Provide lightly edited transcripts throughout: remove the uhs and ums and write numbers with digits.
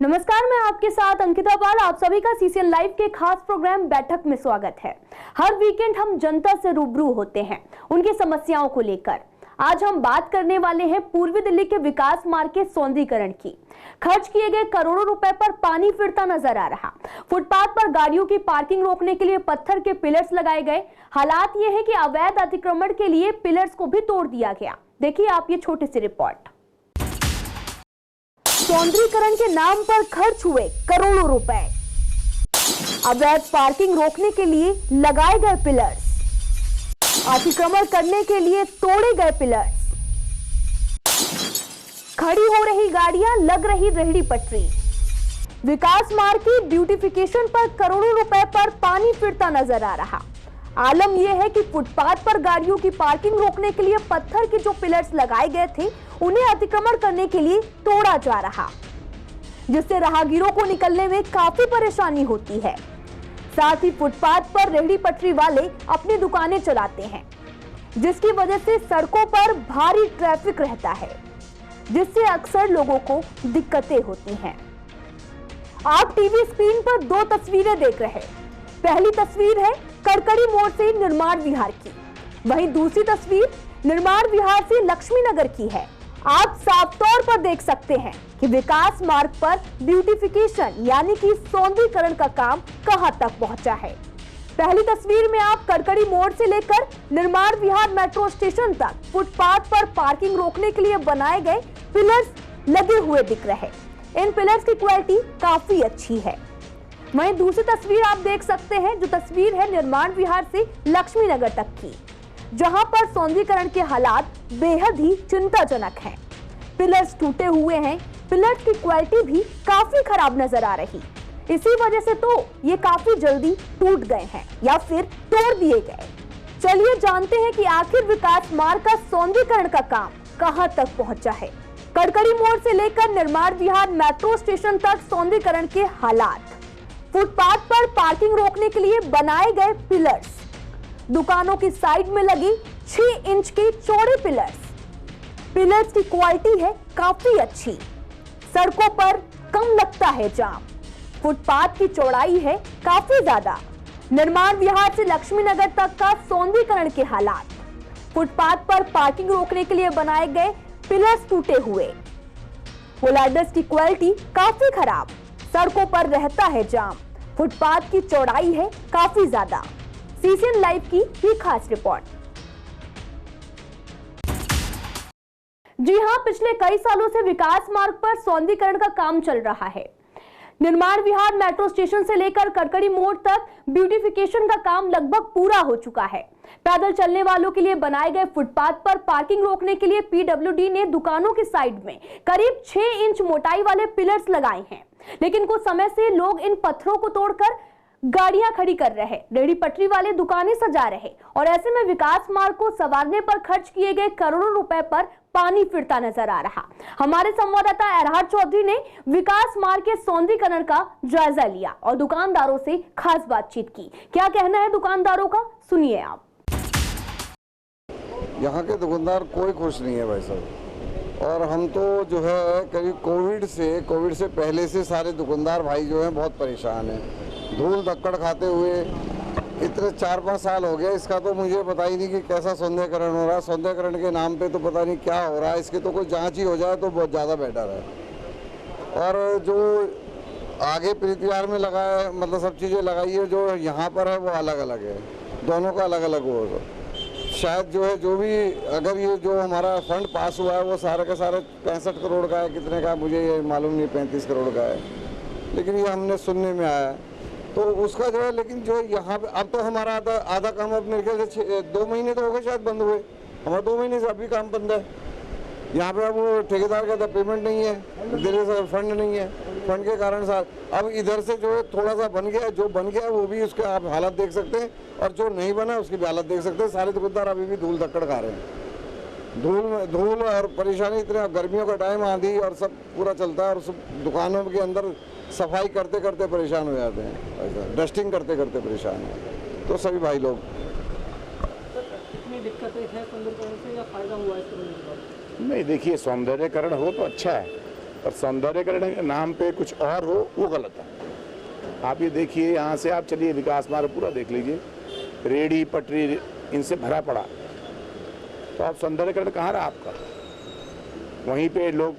नमस्कार, मैं आपके साथ अंकिता पाल। आप सभी का सीसीएन लाइव के खास प्रोग्राम बैठक में स्वागत है। हर वीकेंड हम जनता से रूबरू होते हैं उनकी समस्याओं को लेकर। आज हम बात करने वाले हैं पूर्वी दिल्ली के विकास मार्ग के सौंदर्यीकरण की। खर्च किए गए करोड़ों रुपए पर पानी फिरता नजर आ रहा। फुटपाथ पर गाड़ियों की पार्किंग रोकने के लिए पत्थर के पिलर्स लगाए गए। हालात ये है कि अवैध अतिक्रमण के लिए पिलर्स को भी तोड़ दिया गया। देखिए आप ये छोटी सी रिपोर्ट। सौंदर्यीकरण के नाम पर खर्च हुए करोड़ों रुपए। अवैध पार्किंग रोकने के लिए लगाए गए पिलर्स, अतिक्रमण करने के लिए तोड़े गए पिलर्स, खड़ी हो रही गाड़ियां, लग रही रेहड़ी पटरी। विकास मार्ग की ब्यूटिफिकेशन पर करोड़ों रुपए पर पानी फिरता नजर आ रहा। आलम यह है कि फुटपाथ पर गाड़ियों की पार्किंग रोकने के लिए पत्थर के जो पिलर्स लगाए गए थे उन्हें अतिक्रमण करने के लिए तोड़ा जा रहा, जिससे राहगीरों को निकलने में काफी परेशानी होती है। साथ ही फुटपाथ पर रेहड़ी पटरी वाले अपनी दुकानें चलाते हैं, जिसकी वजह से सड़कों पर भारी ट्रैफिक रहता है, जिससे अक्सर लोगों को दिक्कतें होती हैं। आप टीवी स्क्रीन पर दो तस्वीरें देख रहे हैं। पहली तस्वीर है कड़कड़ी मोड़ से निर्माण विहार की, वहीं दूसरी तस्वीर निर्माण विहार से लक्ष्मी नगर की है। आप साफ तौर पर देख सकते हैं कि विकास मार्ग पर ब्यूटिफिकेशन यानी कि सौंदर्यीकरण का काम कहां तक पहुंचा है। पहली तस्वीर में आप कड़कड़ी मोड़ से लेकर निर्माण विहार मेट्रो स्टेशन तक फुटपाथ पर पार्किंग रोकने के लिए बनाए गए पिलर्स लगे हुए दिख रहे। इन पिलर्स की क्वालिटी काफी अच्छी है। वहीं दूसरी तस्वीर आप देख सकते हैं, जो तस्वीर है निर्माण विहार से लक्ष्मी नगर तक की, जहां पर सौंदर्यीकरण के हालात बेहद ही चिंताजनक हैं। पिलर्स टूटे हुए हैं, पिलर्स की क्वालिटी भी काफी खराब नजर आ रही। इसी वजह से तो ये काफी जल्दी टूट गए हैं या फिर तोड़ दिए गए। चलिए जानते हैं कि आखिर विकास मार्ग का सौंदर्यीकरण का काम कहां तक पहुंचा है। कड़कड़ी मोड़ से लेकर निर्माण विहार मेट्रो स्टेशन तक सौंदर्यीकरण के हालात, फुटपाथ पर पार्किंग रोकने के लिए बनाए गए पिलर्स, दुकानों की साइड में लगी 6 इंच के चौड़े पिलर्स की क्वालिटी है काफी अच्छी। सड़कों पर कम लगता है जाम। फुटपाथ की चौड़ाई है काफी ज्यादा। निर्माण विहार से लक्ष्मी नगर तक का सौंदर्यीकरण के हालात, फुटपाथ पर पार्किंग रोकने के लिए बनाए गए पिलर्स टूटे हुए, कोलाइडर्स की क्वालिटी काफी खराब, सड़कों पर रहता है जाम, फुटपाथ की चौड़ाई है काफी ज्यादा। सीसीएन लाइव की ये खास रिपोर्ट। जी हां, पिछले कई सालों से विकास मार्ग पर सौंदर्यीकरण का काम चल रहा है। निर्माण विहार मेट्रो स्टेशन से लेकर कड़कड़ी मोड़ तक ब्यूटिफिकेशन का काम लगभग पूरा हो चुका है। पैदल चलने वालों के लिए बनाए गए फुटपाथ पर पार्किंग रोकने के लिए पीडब्ल्यूडी ने दुकानों की साइड में करीब 6 इंच मोटाई वाले पिलर्स लगाए हैं, लेकिन कुछ समय से लोग इन पत्थरों को तोड़कर गाड़ियां खड़ी कर रहे, रेहड़ी पटरी वाले दुकानें सजा रहे और ऐसे में विकास मार्ग को संवारने पर खर्च किए गए करोड़ों रुपए पर पानी फिरता नजर आ रहा। हमारे संवाददाता एरहार चौधरी ने विकास मार्ग के सौंदर्यीकरण का जायजा लिया और दुकानदारों से खास बातचीत की। क्या कहना है दुकानदारों का, सुनिए आप। यहाँ के दुकानदार कोई खुश नहीं है भाई साहब, और हम तो जो है करीब कोविड से पहले से सारे दुकानदार भाई जो हैं बहुत परेशान हैं। धूल धक्कड़ खाते हुए इतने 4-5 साल हो गए। इसका तो मुझे पता ही नहीं कि कैसा सौंदर्यीकरण हो रहा है। सौंदर्यीकरण के नाम पे तो पता नहीं क्या हो रहा है। इसकी तो कोई जांच ही हो जाए तो बहुत ज़्यादा बेटर है। और जो आगे प्रीति विहार में लगा है, मतलब सब चीज़ें लगाई है, जो यहाँ पर है वो अलग अलग है, दोनों का अलग अलग हो। शायद जो है जो भी अगर ये जो हमारा फंड पास हुआ है वो सारे का सारे 65 करोड़ का है, कितने का मुझे ये मालूम नहीं, 35 करोड़ का है, लेकिन ये हमने सुनने में आया है। तो उसका जो है, लेकिन जो यहाँ पे अब तो हमारा आधा काम अब मेरे ख्याल से 2 महीने तो हो गए शायद बंद हुए। हमारा 2 महीने से अभी काम बंद है। यहाँ पे अब वो ठेकेदार का पेमेंट नहीं है, दिल्ली से फंड नहीं है, फंड के कारण साथ अब इधर से जो है थोड़ा सा बन गया, जो बन गया वो भी उसके आप हालत देख सकते हैं, और जो नहीं बना उसकी भी हालत देख सकते हैं। सारे दुकानदार अभी भी धूल धक्कड़ खा रहे हैं। धूल और परेशानी इतने, गर्मियों का टाइम, आंधी और सब पूरा चलता है, और सब दुकानों के अंदर सफाई करते करते परेशान हो जाते हैं, ऐसा डस्टिंग करते करते परेशान है तो सभी भाई लोग। कितनी दिक्कतें हैं सौंदर्यीकरण से, या फायदा हुआ है इसके? नहीं, देखिए सौंदर्यीकरण हो तो अच्छा है, पर सौंदर्यकरण के नाम पे कुछ और हो वो गलत है। आप ये देखिए, यहाँ से आप चलिए विकास मार्ग पूरा देख लीजिए, रेडी पटरी इनसे भरा पड़ा, तो आप सौंदर्यकरण कहाँ रहा आपका? वहीं पे लोग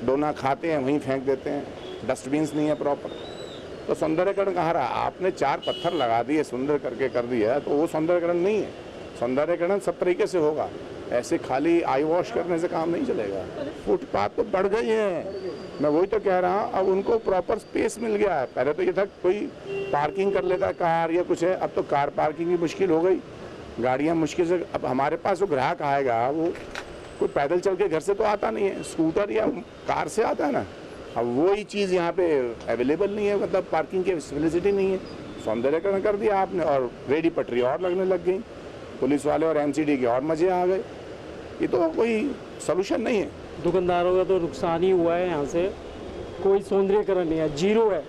डोना खाते हैं, वहीं फेंक देते हैं, डस्टबिन्स नहीं है प्रॉपर, तो सौंदर्यकरण कहाँ रहा? आपने 4 पत्थर लगा दिए, सुंदर करके कर दिया, तो वो सौंदर्यकरण नहीं है। सौंदर्यकरण सब तरीके से होगा, ऐसे खाली आई वॉश करने से काम नहीं चलेगा। फुटपाथ तो बढ़ गई हैं, मैं वही तो कह रहा हूँ, अब उनको प्रॉपर स्पेस मिल गया है। पहले तो ये था कोई पार्किंग कर लेता कार या कुछ है, अब तो कार पार्किंग भी मुश्किल हो गई, गाड़ियाँ मुश्किल से। अब हमारे पास जो ग्राहक आएगा वो कोई पैदल चल के घर से तो आता नहीं है, स्कूटर या कार से आता है ना। अब वही चीज़ यहाँ पे अवेलेबल नहीं है, मतलब पार्किंग की फैसिलिटी नहीं है। सौंदर्यकरण कर दिया आपने और रेडी पटरी और लगने लग गई, पुलिस वाले और एमसीडी के और मजे आ गए। ये तो कोई सलूशन नहीं है। दुकानदारों का तो नुकसान ही हुआ है। यहाँ से कोई सौंदर्यकरण नहीं है, जीरो है।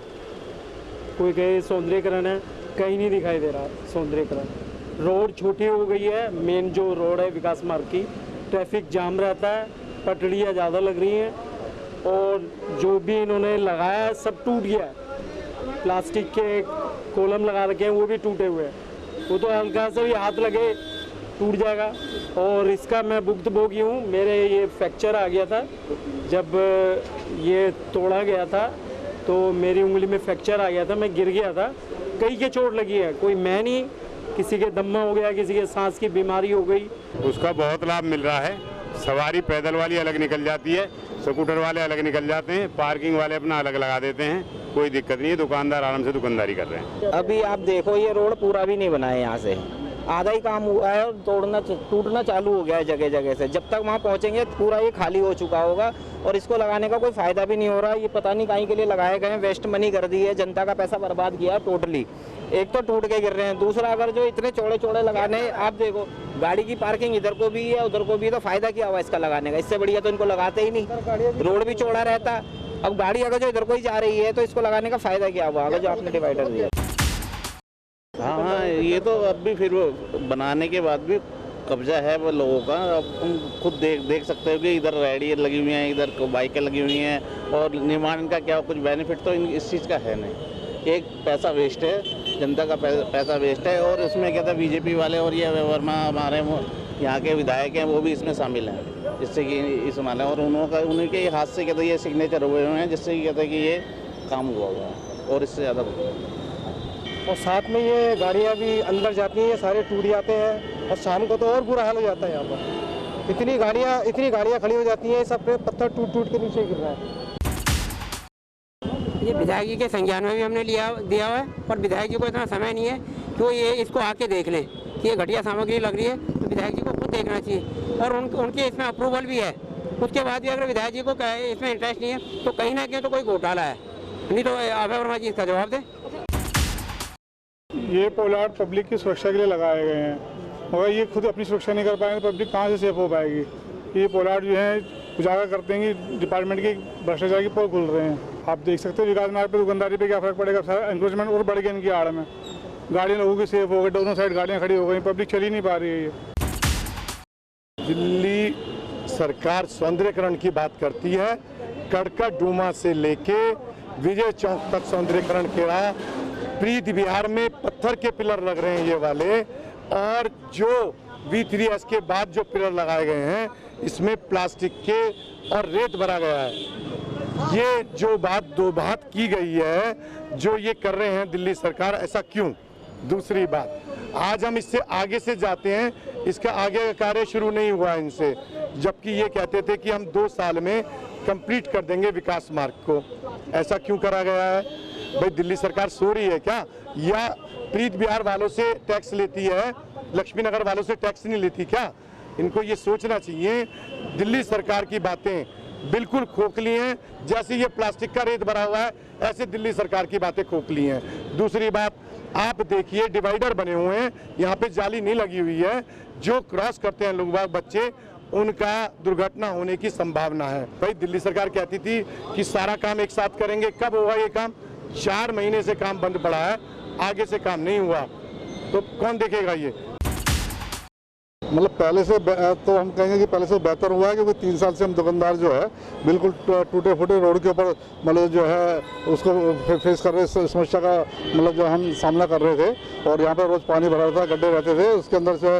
कोई कहे सौंदर्यकरण है, कहीं नहीं दिखाई दे रहा सौंदर्यकरण। रोड छोटी हो गई है, मेन जो रोड है विकास मार्ग की, ट्रैफिक जाम रहता है, पटड़ियाँ ज़्यादा लग रही हैं और जो भी इन्होंने लगाया है सब टूट गया है। प्लास्टिक के कॉलम लगा रखे हैं, वो भी टूटे हुए हैं, वो तो हल्का सा भी हाथ लगे टूट जाएगा। और इसका मैं भुक्तभोगी हूँ, मेरे ये फ्रैक्चर आ गया था जब ये तोड़ा गया था, तो मेरी उंगली में फ्रैक्चर आ गया था, मैं गिर गया था, कई के चोट लगी है, कोई मैं नहीं, किसी के दम्मा हो गया, किसी के सांस की बीमारी हो गई। उसका बहुत लाभ मिल रहा है। सवारी पैदल वाली अलग निकल जाती है, स्कूटर वाले अलग निकल जाते हैं, पार्किंग वाले अपना अलग लगा देते हैं, कोई दिक्कत नहीं है, दुकानदार आराम से दुकानदारी कर रहे हैं। अभी आप देखो ये रोड पूरा भी नहीं बना है, यहाँ से आधा ही काम हुआ है और टूटना चालू हो गया है जगह जगह से। जब तक वहाँ पहुँचेंगे पूरा ये खाली हो चुका होगा और इसको लगाने का कोई फ़ायदा भी नहीं हो रहा। ये पता नहीं कहीं के लिए लगाए गए हैं, वेस्ट मनी कर दी है, जनता का पैसा बर्बाद किया है टोटली। एक तो टूट के गिर रहे हैं, दूसरा अगर जो इतने चौड़े चौड़े लगाने, आप देखो गाड़ी की पार्किंग इधर को भी है उधर को भी है, तो फ़ायदा क्या हुआ इसका लगाने का? इससे बढ़िया तो इनको लगाते ही नहीं, रोड भी चौड़ा रहता। अब गाड़ी अगर जो इधर को ही जा रही है तो इसको लगाने का फ़ायदा क्या हुआ अगर जो आपने डिवाइडर दिया? हाँ, ये तो अब भी फिर बनाने के बाद भी कब्जा है वो लोगों का। अब तुम खुद देख सकते हो कि इधर रेडी लगी हुई हैं, इधर बाइकें लगी हुई हैं, और निर्माण का क्या कुछ बेनिफिट तो इस चीज़ का है नहीं। एक पैसा वेस्ट है, जनता का पैसा वेस्ट है। और उसमें क्या था, बीजेपी वाले और ये वर्मा हमारे यहाँ के विधायक हैं, वो भी इसमें शामिल हैं, जिससे कि इस माने और उनके हाथ से कहते ये सिग्नेचर हुए हुए हैं, जिससे कि कहते हैं कि ये काम हुआ है और इससे ज़्यादा। और साथ में ये गाड़ियाँ भी अंदर जाती हैं, ये सारे टूट जाते हैं और शाम को तो और बुरा हाल हो जाता है। यहाँ पर इतनी गाड़ियाँ खड़ी हो जाती हैं, सब पे पत्थर टूट के नीचे गिर रहा है। ये विधायक जी के संज्ञान में भी हमने दिया हुआ है, पर विधायक जी को इतना समय नहीं है कि वो ये इसको आके देख लें कि ये घटिया सामग्री लग रही है, तो विधायक जी को खुद देखना चाहिए। और उनके इसमें अप्रूवल भी है, उसके बाद भी अगर विधायक जी को इसमें इंटरेस्ट नहीं है तो कहीं ना कहीं तो कोई घोटाला है, नहीं तो अभय वर्मा जी इसका जवाब दें। ये पोलार्ड पब्लिक की सुरक्षा के लिए लगाए गए हैं, और ये खुद अपनी सुरक्षा नहीं कर पाएंगे तो पब्लिक कहाँ से सेफ हो पाएगी? ये पोलार्ड जो है उजागर करते हैं कि डिपार्टमेंट की भ्रष्टाचार की पोल खुल रहे हैं। आप देख सकते हो विकास मार्ग पे दुकानदारी पे क्या फर्क पड़ेगा? सारा एनक्रोचमेंट और बढ़ गया इनकी आड़ में, गाड़ियाँ लोगों की सेफ हो गई, दोनों साइड गाड़ियाँ खड़ी हो गई, पब्लिक चल ही नहीं पा रही है। दिल्ली सरकार सौंदर्यकरण की बात करती है, कड़का डूमा से लेके विजय चौक तक सौंदर्यकरण किया। प्रीत विहार में पत्थर के पिलर लग रहे हैं ये वाले, और जो V3S के बाद जो पिलर लगाए गए हैं इसमें प्लास्टिक के और रेत भरा गया है। ये जो दो बात की गई है, जो ये कर रहे हैं दिल्ली सरकार, ऐसा क्यों? दूसरी बात, आज हम इससे आगे से जाते हैं, इसका आगे का कार्य शुरू नहीं हुआ इनसे, जबकि ये कहते थे कि हम 2 साल में कंप्लीट कर देंगे विकास मार्ग को। ऐसा क्यों करा गया है? भाई दिल्ली सरकार सो रही है क्या? या प्रीत विहार वालों से टैक्स लेती है, लक्ष्मी नगर वालों से टैक्स नहीं लेती क्या? इनको ये सोचना चाहिए। दिल्ली सरकार की बातें बिल्कुल खोखली हैं, जैसे ये प्लास्टिक का रेत भरा हुआ है ऐसे दिल्ली सरकार की बातें खोखली हैं। दूसरी बात, आप देखिए डिवाइडर बने हुए हैं, यहाँ पे जाली नहीं लगी हुई है, जो क्रॉस करते हैं लोग बच्चे, उनका दुर्घटना होने की संभावना है। भाई दिल्ली सरकार कहती थी कि सारा काम एक साथ करेंगे, कब होगा ये काम? 4 महीने से काम बंद पड़ा है, आगे से काम नहीं हुआ, तो कौन देखेगा? ये मतलब पहले से तो हम कहेंगे कि पहले से बेहतर हुआ है, क्योंकि 3 साल से हम दुकानदार जो है बिल्कुल टूटे फूटे रोड के ऊपर मतलब जो है उसको फेस कर रहे, समस्या का मतलब जो हम सामना कर रहे थे। और यहाँ पर रोज़ पानी भरा रहता, गड्ढे रहते थे, उसके अंदर से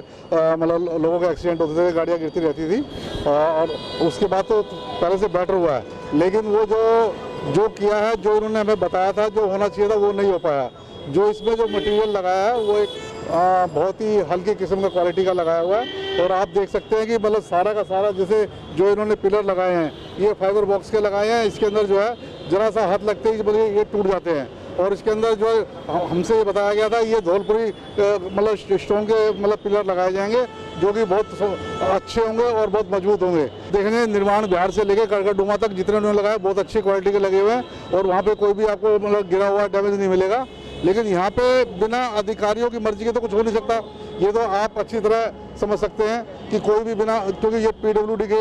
मतलब लोगों के एक्सीडेंट होते थे, गाड़ियाँ गिरती रहती थी। और उसके बाद तो पहले से बेटर हुआ है, लेकिन वो जो किया है, जो इन्होंने हमें बताया था जो होना चाहिए था वो नहीं हो पाया। जो इसमें जो मटेरियल लगाया है वो एक बहुत ही हल्की किस्म का क्वालिटी का लगाया हुआ है। और आप देख सकते हैं कि मतलब सारा का सारा जैसे जो इन्होंने पिलर लगाए हैं ये फाइबर बॉक्स के लगाए हैं। इसके अंदर जो है जरा सा हाथ लगते ही मतलब ये टूट जाते हैं। और इसके अंदर जो है हमसे ये बताया गया था ये धौलपुरी मतलब स्टोन के मतलब पिलर लगाए जाएंगे, जो कि बहुत अच्छे होंगे और बहुत मजबूत होंगे। देखने निर्माण बिहार से लेकर करकटडूमा तक जितने उन्होंने लगाए बहुत अच्छी क्वालिटी के लगे हुए हैं और वहाँ पे कोई भी आपको मतलब गिरा हुआ डैमेज नहीं मिलेगा। लेकिन यहाँ पे बिना अधिकारियों की मर्जी के तो कुछ हो नहीं सकता। ये तो आप अच्छी तरह समझ सकते हैं कि कोई भी बिना, क्योंकि ये PWD के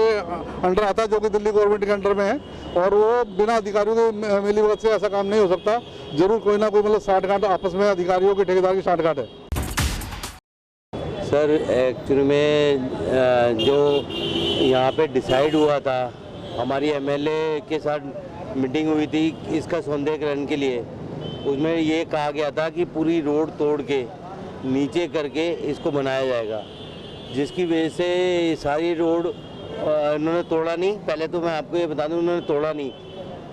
अंडर आता है जो कि दिल्ली गवर्नमेंट के अंडर में है, और वो बिना अधिकारियों के मिलीभगत से ऐसा काम नहीं हो सकता। जरूर कोई ना कोई मतलब साठगांठ आपस में अधिकारियों के ठेकेदार की साठगांठ है। सर एक्चुअली में जो यहाँ पे डिसाइड हुआ था, हमारी MLA के साथ मीटिंग हुई थी इसका सौंदर्यीकरण के लिए। उसमें ये कहा गया था कि पूरी रोड तोड़ के नीचे करके इसको बनाया जाएगा, जिसकी वजह से सारी रोड इन्होंने तोड़ा नहीं। पहले तो मैं आपको ये बता दूं, उन्होंने तोड़ा नहीं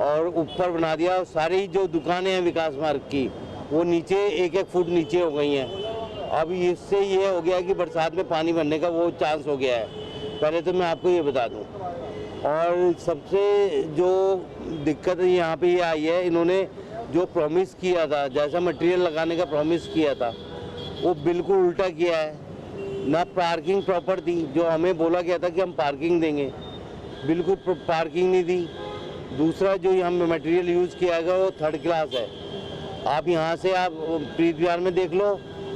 और ऊपर बना दिया। सारी जो दुकानें हैं विकास मार्ग की वो नीचे 1-1 फुट नीचे हो गई हैं। अब इससे ये हो गया कि बरसात में पानी भरने का वो चांस हो गया है। पहले तो मैं आपको ये बता दूं। और सबसे जो दिक्कत यहाँ पे ये आई है, इन्होंने जो प्रॉमिस किया था, जैसा मटेरियल लगाने का प्रॉमिस किया था वो बिल्कुल उल्टा किया है। ना पार्किंग प्रॉपर थी, जो हमें बोला गया था कि हम पार्किंग देंगे, बिल्कुल पार्किंग नहीं दी। दूसरा जो यहाँ मटेरियल यूज़ किया गया वो 3rd क्लास है। आप यहाँ से आप प्रीत विहार में देख लो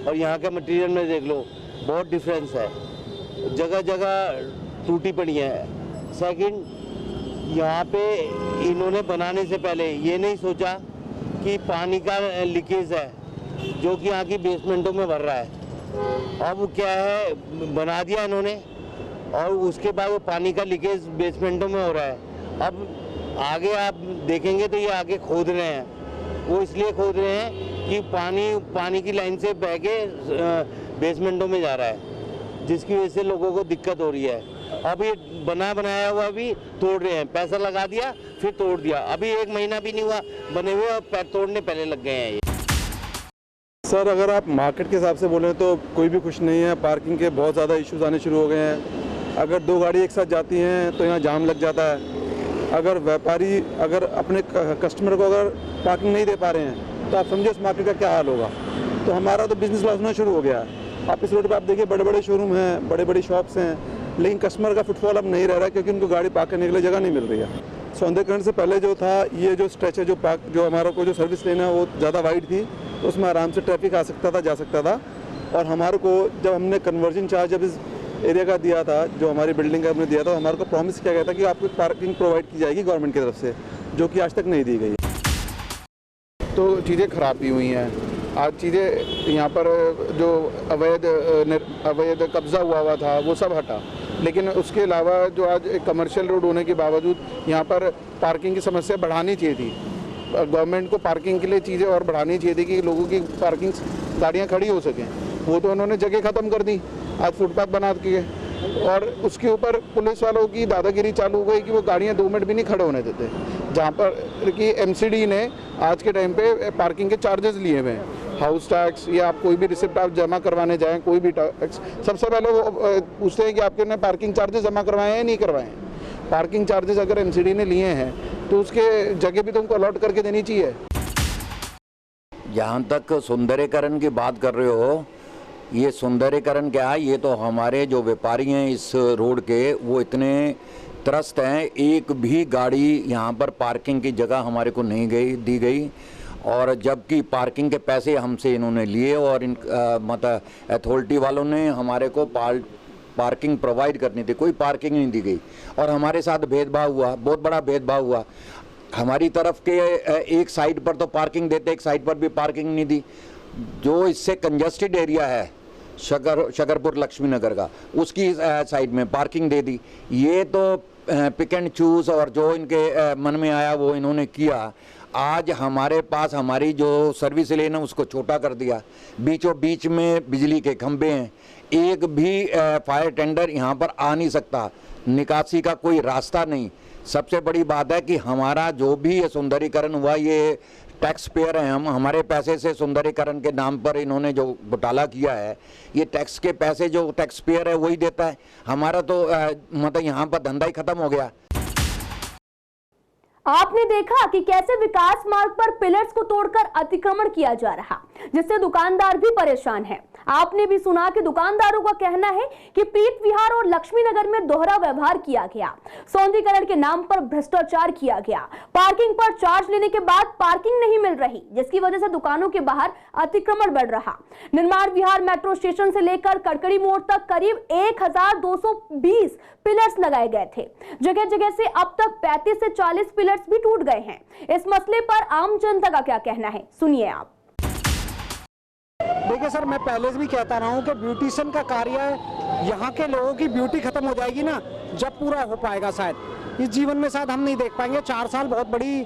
और यहाँ का मटेरियल में देख लो, बहुत डिफरेंस है। जगह जगह टूटी पड़ी है। सेकंड, यहाँ पे इन्होंने बनाने से पहले ये नहीं सोचा कि पानी का लीकेज है जो कि यहाँ की बेसमेंटों में भर रहा है। अब क्या है, बना दिया इन्होंने और उसके बाद वो पानी का लीकेज बेसमेंटों में हो रहा है। अब आगे आप देखेंगे तो ये आगे खोद रहे हैं। वो इसलिए खोद रहे हैं कि पानी की लाइन से बह के बेसमेंटों में जा रहा है, जिसकी वजह से लोगों को दिक्कत हो रही है। अब ये बनाया हुआ भी तोड़ रहे हैं, पैसा लगा दिया फिर तोड़ दिया। अभी 1 महीना भी नहीं हुआ बने हुए और तोड़ने पहले लग गए हैं ये। सर अगर आप मार्केट के हिसाब से बोलें तो कोई भी खुश नहीं है। पार्किंग के बहुत ज़्यादा इश्यूज आने शुरू हो गए हैं। अगर 2 गाड़ी एक साथ जाती हैं तो यहाँ जाम लग जाता है। अगर व्यापारी अगर अपने कस्टमर को अगर पार्किंग नहीं दे पा रहे हैं तो आप समझिए उस मार्केट का क्या हाल होगा। तो हमारा तो बिजनेस लॉस होना शुरू हो गया है। आप इस रोड पर आप देखिए बड़े बड़े शोरूम हैं, बड़े बड़ी शॉप्स हैं, लेकिन कस्टमर का फुटफॉल अब नहीं रह रहा है क्योंकि उनको गाड़ी पार्क करने के लिए जगह नहीं मिल रही है। सौंदर्यीकरण से पहले जो था, ये जो स्ट्रेच है जो हमारा को जो सर्विस लेना है वो ज़्यादा वाइड थी, तो उसमें आराम से ट्रैफिक आ सकता था, जा सकता था। और हमारे को जब हमने कन्वर्जन चार्ज जब इस एरिया का दिया था, जो हमारी बिल्डिंग का हमने दिया था, हमारे को प्रॉमिस किया गया था कि आपको पार्किंग प्रोवाइड की जाएगी गवर्नमेंट की तरफ से, जो कि आज तक नहीं दी गई। तो चीज़ें खराब भी हुई हैं। आज चीज़ें यहाँ पर जो अवैध कब्जा हुआ था वो सब हटा, लेकिन उसके अलावा जो आज एक कमर्शियल रोड होने के बावजूद यहाँ पर पार्किंग की समस्या बढ़ानी चाहिए थी। गवर्नमेंट को पार्किंग के लिए चीज़ें और बढ़ानी चाहिए थी कि लोगों की पार्किंग गाड़ियाँ खड़ी हो सकें। वो तो उन्होंने जगह ख़त्म कर दी, आज फुटपाथ बना के, और उसके ऊपर पुलिस वालों की दादागिरी चालू हो गई कि वो गाड़ियाँ 2 मिनट भी नहीं खड़े होने देते। जहाँ पर कि MCD ने आज के टाइम पे पार्किंग के चार्जेस लिए हुए हैं, हाउस टैक्स या आप कोई भी रिसिप्ट आप जमा करवाने जाएं, कोई भी टैक्स, सबसे पहले वो पूछते हैं कि आपके पार्किंग चार्जेस जमा करवाए हैं या नहीं करवाए हैं। पार्किंग चार्जेस अगर MCD ने लिए हैं तो उसके जगह भी तो उनको अलॉट करके देनी चाहिए। जहाँ तक सौंदर्यीकरण की बात कर रहे हो, ये सौंदर्यीकरण क्या है, ये तो हमारे जो व्यापारी हैं इस रोड के वो इतने त्रस्त हैं, एक भी गाड़ी यहाँ पर पार्किंग की जगह हमारे को नहीं दी गई। और जबकि पार्किंग के पैसे हमसे इन्होंने लिए और मतलब अथॉरिटी वालों ने हमारे को पार्किंग प्रोवाइड करनी थी, कोई पार्किंग नहीं दी गई। और हमारे साथ भेदभाव हुआ, बहुत बड़ा भेदभाव हुआ। हमारी तरफ के एक साइड पर तो पार्किंग देते, एक साइड पर भी पार्किंग नहीं दी। जो इससे कंजस्टेड एरिया है, शकरपुर लक्ष्मी नगर का, उसकी साइड में पार्किंग दे दी। ये तो पिक एंड चूज और जो इनके मन में आया वो इन्होंने किया। आज हमारे पास हमारी जो सर्विस लेन है उसको छोटा कर दिया। बीचों बीच में बिजली के खंभे हैं, एक भी फायर टेंडर यहाँ पर आ नहीं सकता, निकासी का कोई रास्ता नहीं। सबसे बड़ी बात है कि हमारा जो भी ये सौंदर्यीकरण हुआ, ये टैक्स पेयर हैं हम, हमारे पैसे से सौंदर्यीकरण के नाम पर इन्होंने जो घोटाला किया है, ये टैक्स के पैसे जो टैक्स पेयर है वही देता है। हमारा तो मतलब यहाँ पर धंधा ही खत्म हो गया। आपने देखा कि कैसे विकास मार्ग पर पिलर्स को तोड़कर अतिक्रमण किया जा रहा, जिससे दुकानदार भी परेशान हैं। आपने भी सुना कि दुकानदारों का कहना है कि प्रीत विहार और लक्ष्मी नगर में दोहरा व्यवहार किया गया, सौंदर्यीकरण के नाम पर भ्रष्टाचार किया गया, पार्किंग पर चार्ज लेने के बाद पार्किंग नहीं मिल रही, जिसकी वजह से दुकानों के बाहर अतिक्रमण बढ़ रहा। निर्माण विहार मेट्रो स्टेशन से लेकर कड़कड़ी मोड़ तक करीब 1220 पिलर्स लगाए गए थे। जगह जगह से अब तक 35 से 40 पिलर्स भी टूट गए हैं। इस मसले पर आम जनता का क्या कहना है, सुनिए आप। देखिए सर, मैं पहले से भी कहता रहा हूँ कि ब्यूटिशियन का कार्य यहाँ के लोगों की ब्यूटी खत्म हो जाएगी ना, जब पूरा हो पाएगा। शायद इस जीवन में शायद हम नहीं देख पाएंगे। 4 साल बहुत बड़ी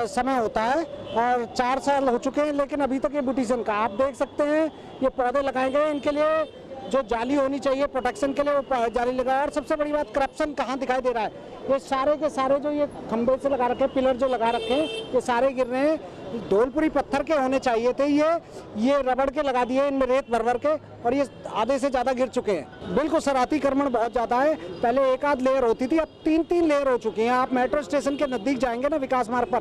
समय होता है और 4 साल हो चुके हैं, लेकिन अभी तक ये ब्यूटिशियन का आप देख सकते हैं, ये पौधे लगाए गए, इनके लिए जो जाली होनी चाहिए प्रोटेक्शन के लिए वो जाली लगा। और सबसे बड़ी बात, करप्शन कहाँ दिखाई दे रहा है। ये सारे के सारे जो ये खंभे से लगा रखे, पिलर जो लगा रखे हैं, ये सारे गिर रहे हैं। धौलपुरी पत्थर के होने चाहिए थे, ये रबड़ के लगा दिए, इनमें रेत भर के, और ये आधे से ज़्यादा गिर चुके हैं। बिल्कुल सर, अतिक्रमण बहुत ज़्यादा है। पहले एक आध लेयर होती थी, अब 3-3 लेयर हो चुकी हैं। आप मेट्रो स्टेशन के नज़दीक जाएंगे ना विकास मार्ग पर,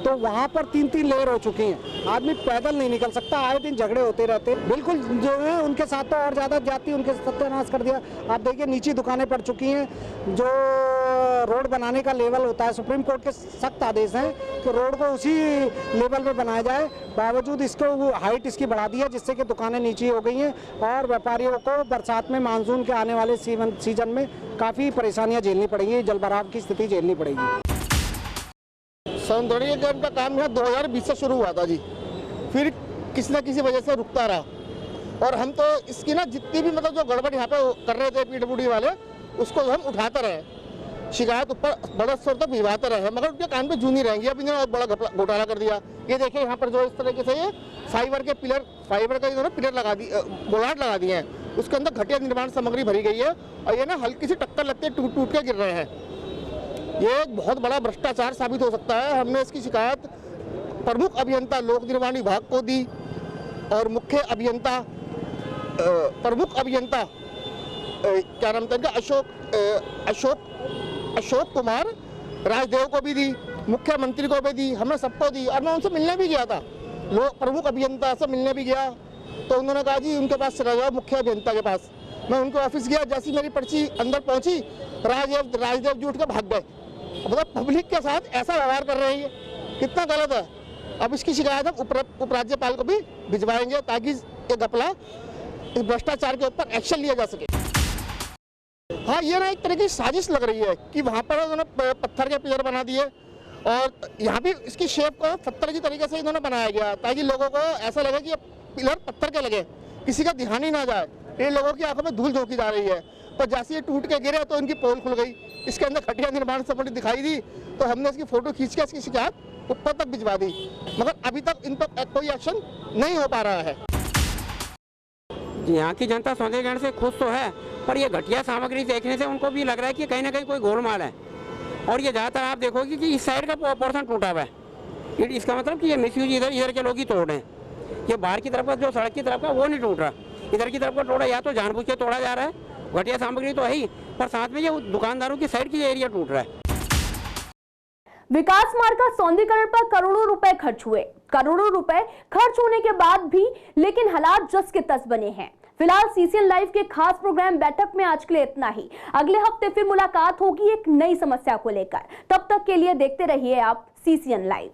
तो वहाँ पर 3-3 लेयर हो चुकी हैं। आदमी पैदल नहीं निकल सकता, आए दिन झगड़े होते रहते हैं। बिल्कुल जो है उनके साथ तो और ज़्यादा जाती, उनके सत्यानाश कर दिया। आप देखिए नीचे दुकानें पड़ चुकी हैं। जो रोड बनाने का लेवल होता है, सुप्रीम कोर्ट के सख्त आदेश हैं कि रोड को उसी लेवल पे बनाया जाए, बावजूद इसको हाइट इसकी बढ़ा दी है, जिससे कि दुकानें नीचे हो गई हैं और व्यापारियों को बरसात में, मानसून के आने वाले सीजन में काफ़ी परेशानियाँ झेलनी पड़ेंगी, जलभराव की स्थिति झेलनी पड़ेगी। सौंदर्यीकरण का काम यहाँ 2020 से शुरू हुआ था जी, फिर किसी न किसी वजह से रुकता रहा, और हम तो इसकी ना जितनी भी मतलब जो गड़बड़ यहाँ पे कर रहे थे पीडब्ल्यूडी वाले, उसको हम उठाते रहे, शिकायत ऊपर बड़े स्तर तक भिजवाते रहे, मगर उनके कान पे जू नहीं रहेंगी। अब इन्होंने बड़ा घोटाला कर दिया। ये देखिए यहाँ पर जो इस तरीके से ये फाइबर का इन्होंने पिलर लगा दी, बोलाट लगा दिए हैं, उसके अंदर घटिया निर्माण सामग्री भरी गई है, और ये ना हल्की सी टक्कर लगते टूट के गिर रहे हैं। ये एक बहुत बड़ा भ्रष्टाचार साबित हो सकता है। हमने इसकी शिकायत प्रमुख अभियंता लोक निर्माण विभाग को दी और मुख्य अभियंता प्रमुख अभियंता क्या नाम था इनका, अशोक कुमार राजदेव को भी दी, मुख्यमंत्री को भी दी, हमने सबको दी। और मैं उनसे मिलने भी गया था, प्रमुख अभियंता से मिलने भी गया, तो उन्होंने कहा जी उनके पास चला जाओ, मुख्य अभियंता के पास। मैं उनके ऑफिस गया, जैसी मेरी पर्ची अंदर पहुंची, राजदेव जी उठ के भाग गए। मतलब पब्लिक के साथ ऐसा व्यवहार कर रहे हैं, कितना गलत है। अब इसकी शिकायत हम उपराज्यपाल को भी भिजवाएंगे, ताकि ये घपला, इस भ्रष्टाचार के ऊपर एक्शन लिया जा सके। हाँ, ये ना एक तरह की साजिश लग रही है कि वहाँ पर उन्होंने पत्थर के पिलर बना दिए, और यहाँ भी इसकी शेप को पत्थर की तरीके से इन्होंने बनाया गया, ताकि लोगों को ऐसा लगे कि ये पिलर पत्थर के लगे, किसी का ध्यान ही ना जाए। ये लोगों की आंखों में धूल झोंकी जा रही है। तो जैसे ये टूट के गिरे तो इनकी पोल खुल गई, इसके अंदर घटिया निर्माण सामग्री दिखाई दी, तो हमने इसकी फोटो खींच के इसकी शिकायत ऊपर तक भिजवा दी, मगर अभी तक इन पर कोई एक्शन नहीं हो पा रहा है। यहाँ की जनता सौंदर्यीकरण से खुश तो है, पर ये घटिया सामग्री देखने से उनको भी लग रहा है कि कहीं ना कहीं कोई गोलमाल है। और ये ज़्यादातर आप देखोगे कि इस साइड का पोर्शन टूटा हुआ है, इसका मतलब कि ये मिसयूज इधर के लोग ही तोड़ रहे हैं। ये बाहर की तरफ का जो सड़क की तरफ का वो नहीं टूट रहा, इधर की तरफ का तोड़ा, या तो जानबूझ के तोड़ा जा रहा है, घटिया सामग्री तो है ही, पर साथ में ये दुकानदारों की साइड की एरिया टूट रहा है। विकास मार्ग का सौंदर्यीकरण पर करोड़ों रुपए खर्च हुए। करोड़ों रुपए खर्च होने के बाद भी लेकिन हालात जस के तस बने हैं। फिलहाल सीसीएन लाइव के खास प्रोग्राम बैठक में आज के लिए इतना ही। अगले हफ्ते फिर मुलाकात होगी एक नई समस्या को लेकर। तब तक के लिए देखते रहिए आप सीसीएन लाइव।